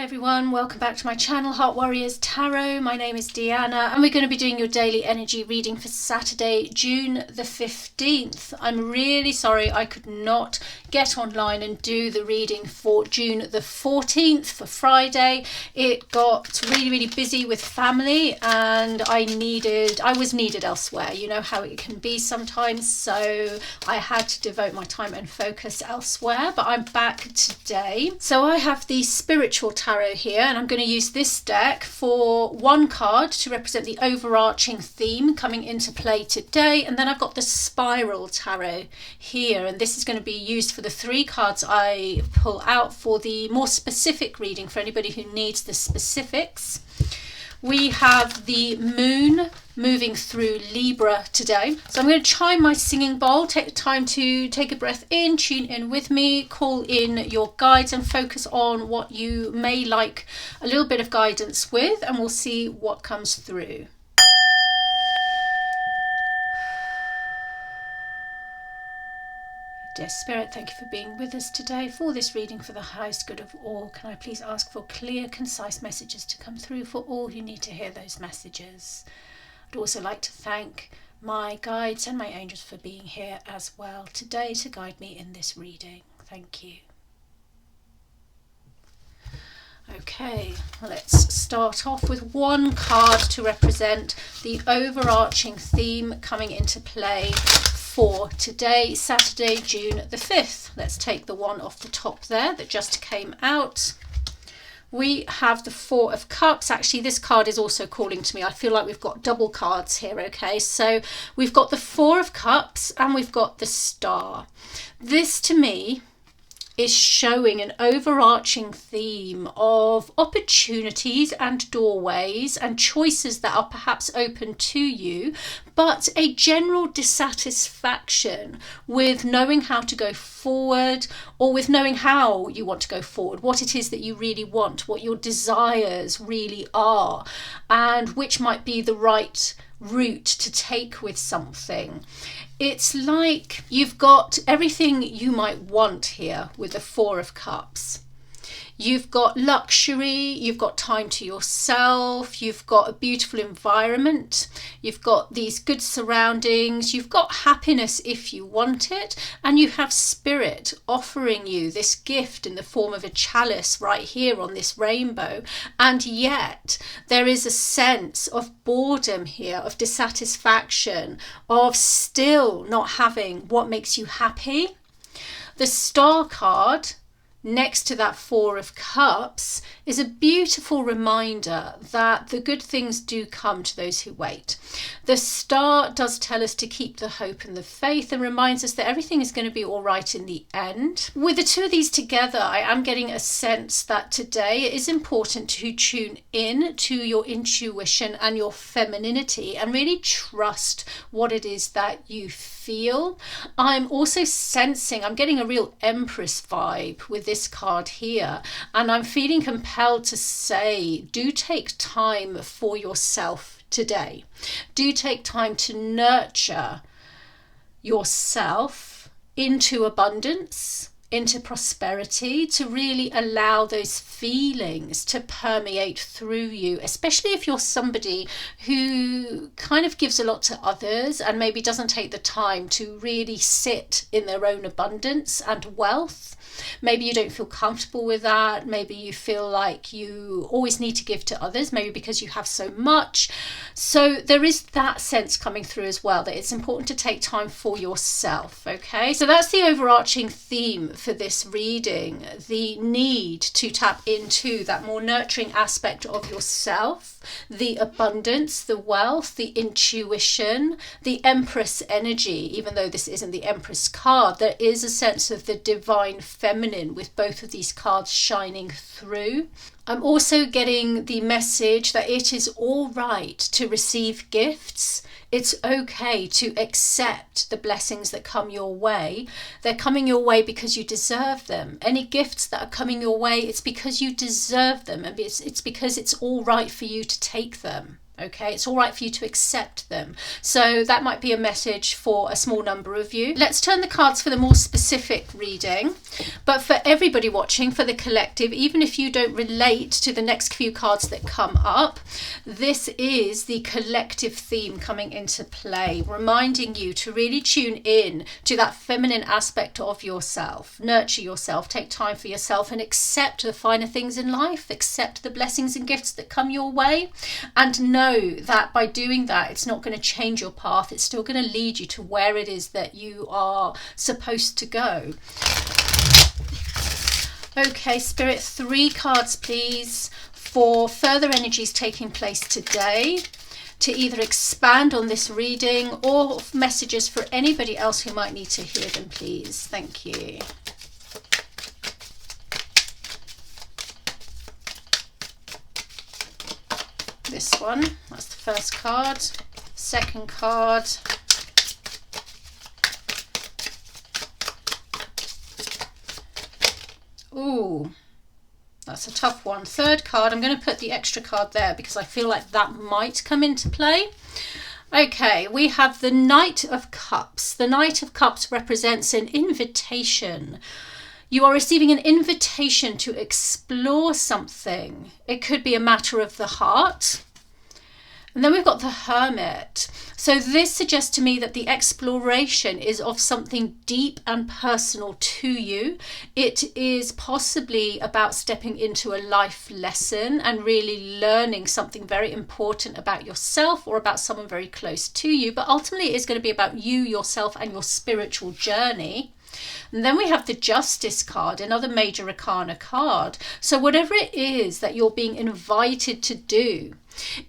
Everyone, welcome back to my channel, Heart Warriors Tarot. My name is Deanna and we're going to be doing your daily energy reading for Saturday, June the 15th. I'm really sorry I could not get online and do the reading for June the 14th for Friday. It got really busy with family and I was needed elsewhere. You know how it can be sometimes, so I had to devote my time and focus elsewhere, but I'm back today. So I have the Spiritual Tarot here and I'm going to use this deck for one card to represent the overarching theme coming into play today, and then I've got the Spiral Tarot here, and this is going to be used for the three cards I pull out for the more specific reading for anybody who needs the specifics. We have the moon moving through Libra today. So I'm going to chime my singing bowl, take the time to take a breath in, tune in with me, call in your guides and focus on what you may like a little bit of guidance with, and we'll see what comes through. Dear Spirit, thank you for being with us today for this reading for the highest good of all. Can I please ask for clear, concise messages to come through for all who need to hear those messages? I'd also like to thank my guides and my angels for being here as well today to guide me in this reading. Thank you. Okay, let's start off with one card to represent the overarching theme coming into play for today, Saturday, June the 5th. Let's take the one off the top there that just came out. We have the Four of Cups. Actually, this card is also calling to me. I feel like we've got double cards here, okay? So we've got the Four of Cups and we've got the Star. This, to me, is showing an overarching theme of opportunities and doorways and choices that are perhaps open to you, but a general dissatisfaction with knowing how to go forward, or with knowing how you want to go forward, what it is that you really want, what your desires really are, and which might be the right route to take with something. It's like you've got everything you might want here with the Four of Cups. You've got luxury, you've got time to yourself, you've got a beautiful environment, you've got these good surroundings, you've got happiness if you want it, and you have spirit offering you this gift in the form of a chalice right here on this rainbow. And yet there is a sense of boredom here, of dissatisfaction, of still not having what makes you happy. The Star card next to that Four of Cups is a beautiful reminder that the good things do come to those who wait. The Star does tell us to keep the hope and the faith and reminds us that everything is going to be all right in the end. With the two of these together, I am getting a sense that today it is important to tune in to your intuition and your femininity and really trust what it is that you feel. I'm also sensing, I'm getting a real Empress vibe with this card here, and I'm feeling compelled to say, do take time for yourself today. Do take time to nurture yourself into abundance, into prosperity, to really allow those feelings to permeate through you, especially if you're somebody who kind of gives a lot to others and maybe doesn't take the time to really sit in their own abundance and wealth. Maybe you don't feel comfortable with that. Maybe you feel like you always need to give to others, maybe because you have so much. So there is that sense coming through as well, that it's important to take time for yourself, okay? So that's the overarching theme for this reading, the need to tap into that more nurturing aspect of yourself, the abundance, the wealth, the intuition, the Empress energy. Even though this isn't the Empress card, there is a sense of the divine feminine with both of these cards shining through. I'm also getting the message that it is all right to receive gifts. It's okay to accept the blessings that come your way. They're coming your way because you deserve them. Any gifts that are coming your way, it's because you deserve them, and it's because it's all right for you to take them. Okay, it's all right for you to accept them. So that might be a message for a small number of you. Let's turn the cards for the more specific reading. But for everybody watching, for the collective, even if you don't relate to the next few cards that come up, this is the collective theme coming into play, reminding you to really tune in to that feminine aspect of yourself. Nurture yourself, take time for yourself, and accept the finer things in life, accept the blessings and gifts that come your way, and know that by doing that, it's not going to change your path. It's still going to lead you to where it is that you are supposed to go. Okay, Spirit, 3 cards, please, for further energies taking place today, to either expand on this reading or messages for anybody else who might need to hear them, please. Thank you. This one, that's the first card. Second card. Ooh, that's a tough one. Third card, I'm going to put the extra card there because I feel like that might come into play. Okay, we have the Knight of Cups. The Knight of Cups represents an invitation. You are receiving an invitation to explore something. It could be a matter of the heart. And then we've got the Hermit. So this suggests to me that the exploration is of something deep and personal to you. It is possibly about stepping into a life lesson and really learning something very important about yourself or about someone very close to you. But ultimately, it's going to be about you, yourself, and your spiritual journey. And then we have the Justice card, another major arcana card. So whatever it is that you're being invited to do,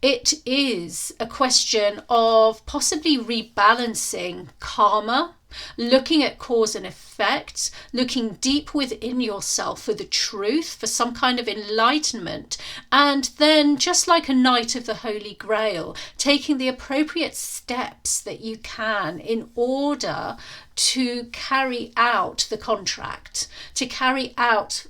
it is a question of possibly rebalancing karma, looking at cause and effect, looking deep within yourself for the truth, for some kind of enlightenment, and then, just like a Knight of the Holy Grail, taking the appropriate steps that you can in order to carry out the contract, to carry out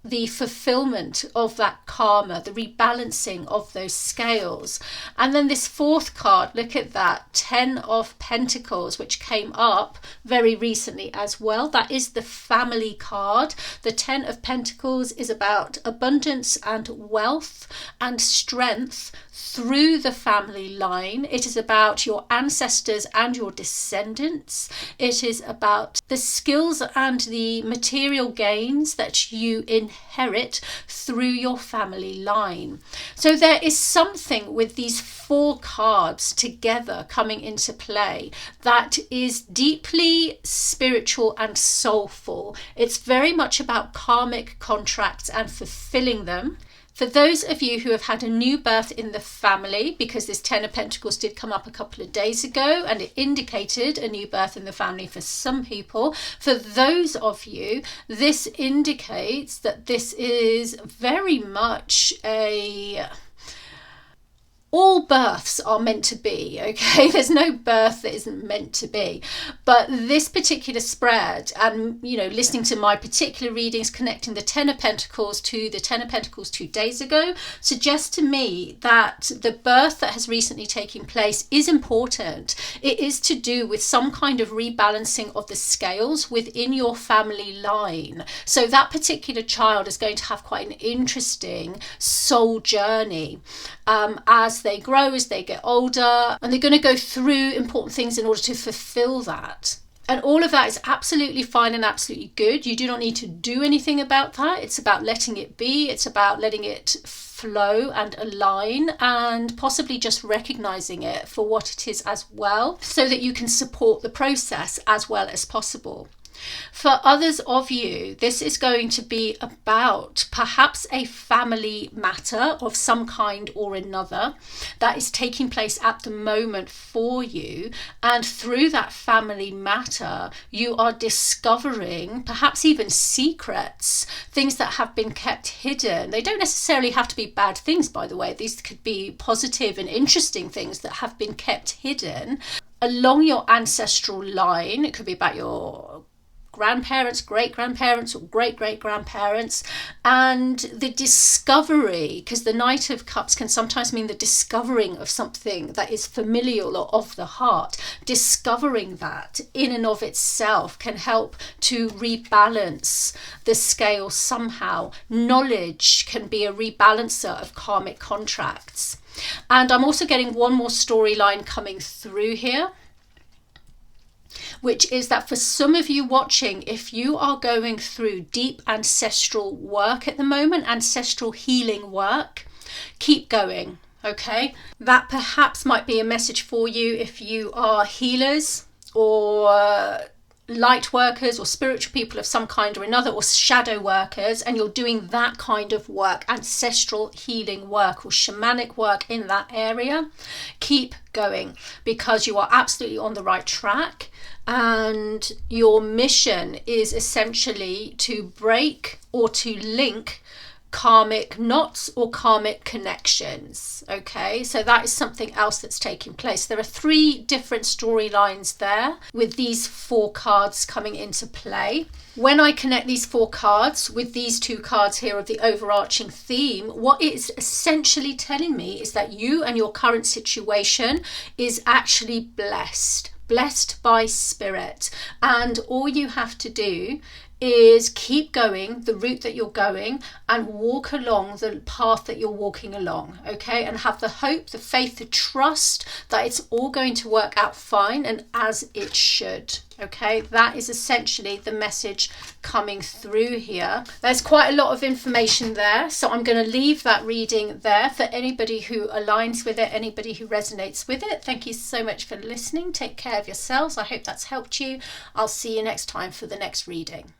the fulfillment of that karma, the rebalancing of those scales. And then this fourth card, look at that, 10 of Pentacles, which came up very recently as well. That is the family card. The 10 of Pentacles is about abundance and wealth and strength through the family line. It is about your ancestors and your descendants. It is about the skills and the material gains that you inherit through your family line. So there is something with these 4 cards together coming into play that is deeply spiritual and soulful. It's very much about karmic contracts and fulfilling them. For those of you who have had a new birth in the family, because this 10 of Pentacles did come up a couple of days ago and it indicated a new birth in the family for some people, for those of you, this indicates that this is very much all births are meant to be, okay? There's no birth that isn't meant to be. But this particular spread, and, you know, listening to my particular readings, connecting the 10 of Pentacles to the 10 of Pentacles 2 days ago, suggests to me that the birth that has recently taken place is important. It is to do with some kind of rebalancing of the scales within your family line. So that particular child is going to have quite an interesting soul journey as they grow, as they get older, and they're going to go through important things in order to fulfill that. And all of that is absolutely fine and absolutely good. You do not need to do anything about that. It's about letting it be. It's about letting it flow and align, and possibly just recognizing it for what it is as well, so that you can support the process as well as possible. For others of you, this is going to be about perhaps a family matter of some kind or another that is taking place at the moment for you. And through that family matter, you are discovering perhaps even secrets, things that have been kept hidden. They don't necessarily have to be bad things, by the way. These could be positive and interesting things that have been kept hidden along your ancestral line. It could be about your grandparents, great-grandparents, or great-great-grandparents, and the discovery, because the Knight of Cups can sometimes mean the discovering of something that is familial or of the heart. Discovering that in and of itself can help to rebalance the scale somehow. Knowledge can be a rebalancer of karmic contracts. And I'm also getting one more storyline coming through here, which is that for some of you watching, if you are going through deep ancestral work at the moment, ancestral healing work, keep going, okay? That perhaps might be a message for you if you are healers or light workers or spiritual people of some kind or another, or shadow workers, and you're doing that kind of work, ancestral healing work or shamanic work in that area. Keep going, because you are absolutely on the right track, and your mission is essentially to break or to link karmic knots or karmic connections. Okay, so that is something else that's taking place. There are 3 different storylines there with these 4 cards coming into play. When I connect these 4 cards with these 2 cards here of the overarching theme, what it's essentially telling me is that you and your current situation is actually blessed by spirit, and all you have to do is keep going the route that you're going and walk along the path that you're walking along, okay? And have the hope, the faith, the trust that it's all going to work out fine and as it should, okay? That is essentially the message coming through here. There's quite a lot of information there, so I'm going to leave that reading there for anybody who aligns with it, anybody who resonates with it. Thank you so much for listening. Take care of yourselves. I hope that's helped you. I'll see you next time for the next reading.